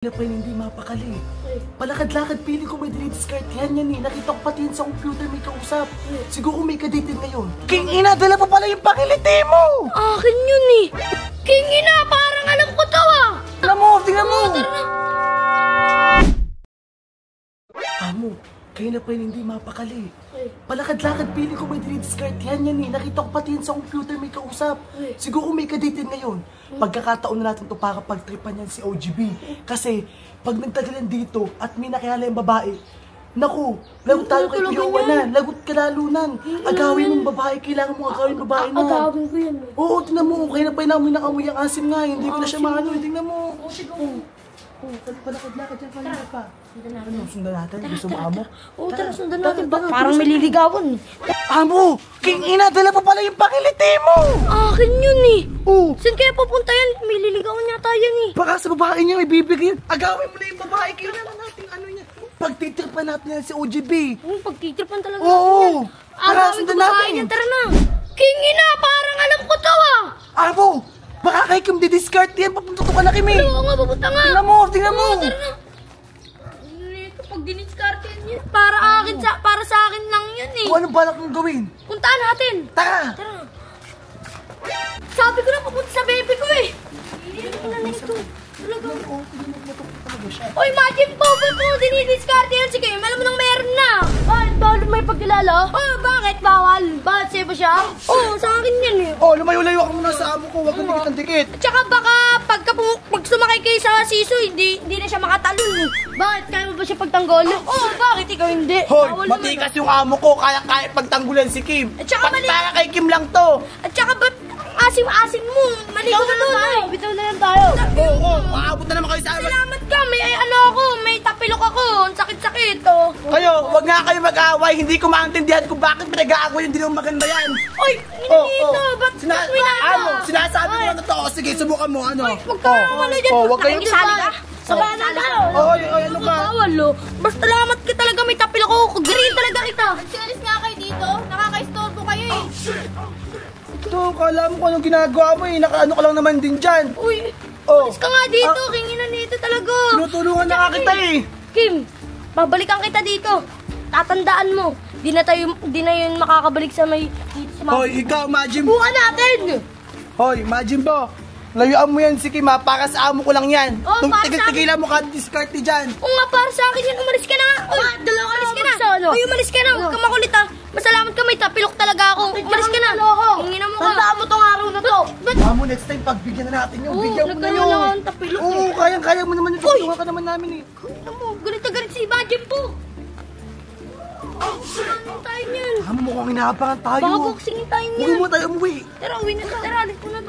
Na pa hindi mapakali. Palakad-lakad, pili ko may dinidiscard yan eh. Nakita ko pati yan sa computer may kausap. Siguro may kadated ngayon. King ina, dala pa pala yung pakiliti mo! Akin yun eh. King ina, parang alam ko to ah. Tingnan mo! Amo, kayo na pa hindi mapakali. Palakad-lakad, pili ko may dinidiscard yan eh. Nakita ko pati yan sa computer may kausap. Siguro may kadated ngayon. Pagkakataon na natin ito para pagtripan yan si OGB. Kasi pag nagtagalan dito at may nakilala yung babae, naku, lagot tayo kay Kuyawa na. Lagot ka lalunan. Agawin mong babae, kailangan mong agawin babae na. Agawin ko yan. Oo, tingnan mo. Kaya na pa namin nakamoy ang asim nga. Hindi ko na siya maano. Tingnan mo. Palakad-lakad yan kanina pa. Ano, sundan natin? Gusto mo, Amo? Oo, tara, sundan natin. Parang may liligawan. Amo! King ina, dala pa pala yung pakiliti mo! Akin yun eh. Oo. Saan kaya pupunta yan? May liligawan yata yan eh. Baka sa babae niya may bibigyan. Agawin mo na yung babae. Kailangan natin ano niya. Pagtitripan natin yan si OGB. Pagtitripan talaga Oo. natin yan. Tara, Agawin sundan ko babae natin. yan, tara na. King ina, parang alam ko to ah. Amo! Baka kay Kim di-discard yan. Papunta to ka na, Kim eh. Oo nga, pupunta nga. Tingnan mo, tingnan mo. Tara na. Ito, pag diniskarte yan, para sa akin lang yan eh. Kung anong balak mong gawin? Puntaan natin. Tara! Tara. Sabi ko na papunta sa baby ko eh. Hindi ko na ito. Talaga. Oy, imagine po, ba't mo dinidiscarte yan si Kim? Alam mo nang meron na. Bakit? Bawal may pagkilala? Oh, bakit bawal? Bakit sa'yo ba siya? Oo, sa akin yan eh. Oh, lumayo-layo ako muna sa amo ko. Huwag kang dikit-dikit. At saka baka pag sumakay kayo sa siso, hindi na siya makatalon eh. Bakit? Kaya mo ba siya pagtanggol? Oo, bakit ikaw hindi? Hoy, Bawal matikas yung amo ko. Kaya pagtanggulan si Kim. At saka Pati para kay Kim lang to. At saka ba't asim-asim mo? Maligo na lang tayo. Bitaw na lang tayo. Oo, maabot na naman kayo sa amin. Salamat ka. May ano ako, may tapilok ako. Ang sakit-sakit oh. Kayo, wag nga kayo mag-aaway. Hindi ko maintindihan kung bakit pinag-aaway. Hindi naman maganda yan. Oy, dito. Ba't may Ano? Sinasabi mo na totoo. Sige, subukan mo. Ano? Huwag ka ano dyan. Wag kayong isali ka. Sabahan na tayo. Oy, ano ka? Bawal oh. Basta lamat ka talaga, may tapilok ako. Green talaga kita. Serious nga kayo dito? Nakaka-istorbo kayo eh. Ito, kala mo kung anong ginagawa mo eh. Nakaano ka lang naman din dyan. Uy, Oh. alis ka nga dito. Kinginan dito talaga. Tinutulungan na nga kita eh. Kim, babalikan kita dito. Tatandaan mo. Di na yun makakabalik sa may dito sa mga... Hoy, ikaw, imagine. Bukan natin! Hoy, imagine mo. Layuan mo yan si Kim ha. Para sa amo ko lang yan. Oh, para sa Tigil-tigilan mo ka discard ni dyan. Oo nga, para sa akin yan. Umalis ka na nga. Uy, umalis ka na. Uy, umalis ka na. Huwag kang makulit ha. Masalamat ka, may tapilok talaga ako. Umalis ka na. Hingin mo ka. Tandaan mo tong araw na to. Amo, next time, pagbigyan na natin yung bigyan mo na nagkaroon yun. na ang tapilok Oo, eh. kayang-kaya mo naman yung tutulungan ka naman namin eh. Ano mo, galit na galit si Imagine po. Ano tayo niyan? Amo, mukhang inaabangan tayo. Baka boxingin tayo Huwag niyan. mo tayo umuwi. Tara, uwi na tayo. Tara, alis mo na.